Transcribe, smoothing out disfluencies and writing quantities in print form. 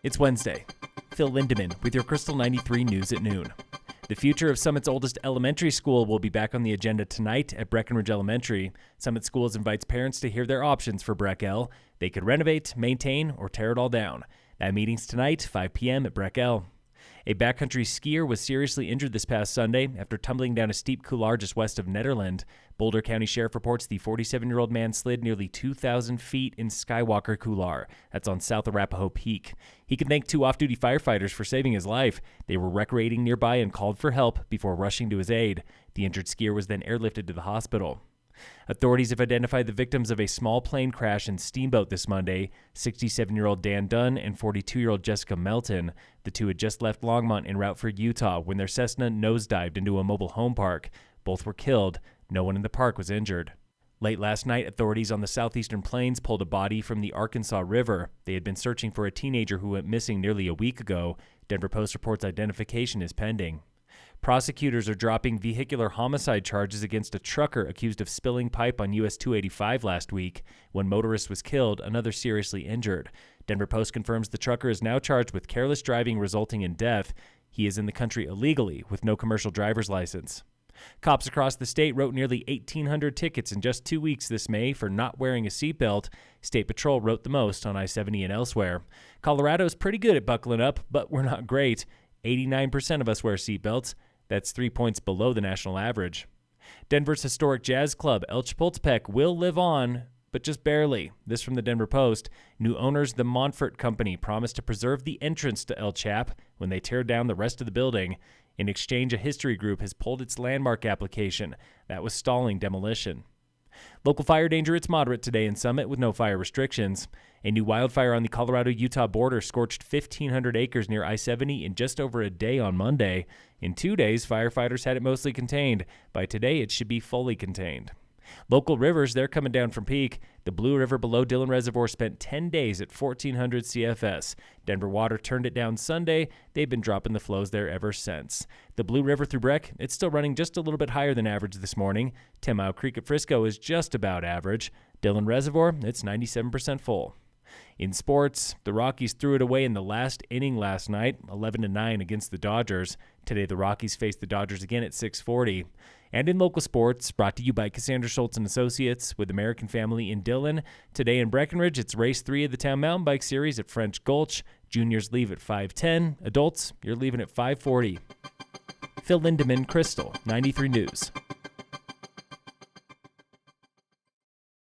It's Wednesday. Phil Lindemann with your Krystal 93 News at noon. The future of Summit's oldest elementary school will be back on the agenda tonight at Breckenridge Elementary. Summit Schools invites parents to hear their options for Breck L. They could renovate, maintain, or tear it all down. That meeting's tonight, 5 p.m. at Breck L. A backcountry skier was seriously injured this past Sunday after tumbling down a steep couloir just west of Nederland. Boulder County Sheriff reports the 47-year-old man slid nearly 2,000 feet in Skywalker Couloir. That's on South Arapahoe Peak. He can thank two off-duty firefighters for saving his life. They were recreating nearby and called for help before rushing to his aid. The injured skier was then airlifted to the hospital. Authorities have identified the victims of a small plane crash in Steamboat this Monday, 67-year-old Dan Dunn and 42-year-old Jessica Melton. The two had just left Longmont en route for Utah when their Cessna nosedived into a mobile home park. Both were killed. No one in the park was injured. Late last night, authorities on the southeastern plains pulled a body from the Arkansas River. They had been searching for a teenager who went missing nearly a week ago. Denver Post reports identification is pending. Prosecutors are dropping vehicular homicide charges against a trucker accused of spilling pipe on US 285 last week. One motorist was killed, another seriously injured. Denver Post confirms the trucker is now charged with careless driving resulting in death. He is in the country illegally with no commercial driver's license. Cops across the state wrote nearly 1,800 tickets in just 2 weeks this May for not wearing a seatbelt. State Patrol wrote the most on I-70 and elsewhere. Colorado's pretty good at buckling up, but we're not great. 89% of us wear seatbelts. That's 3 points below the national average. Denver's historic jazz club, El Chapultepec, will live on, but just barely. This from the Denver Post. New owners, the Montfort Company, promised to preserve the entrance to El Chap when they tear down the rest of the building. In exchange, a history group has pulled its landmark application. That was stalling demolition. Local fire danger, it's moderate today in Summit with no fire restrictions. A new wildfire on the Colorado-Utah border scorched 1,500 acres near I-70 in just over a day on Monday. In 2 days, firefighters had it mostly contained. By today, it should be fully contained. Local rivers, they're coming down from peak. The Blue River below Dillon Reservoir spent 10 days at 1,400 CFS. Denver Water turned it down Sunday. They've been dropping the flows there ever since. The Blue River through Breck, it's still running just a little bit higher than average this morning. 10 Mile Creek at Frisco is just about average. Dillon Reservoir, it's 97% full. In sports, the Rockies threw it away in the last inning last night, 11-9 against the Dodgers. Today, the Rockies face the Dodgers again at 6:40. And in local sports, brought to you by Cassandra Schultz and Associates with American Family in Dillon. Today in Breckenridge, it's race 3 of the Town Mountain Bike Series at French Gulch. Juniors leave at 5:10. Adults, you're leaving at 5:40. Phil Lindemann, Krystal, 93 News.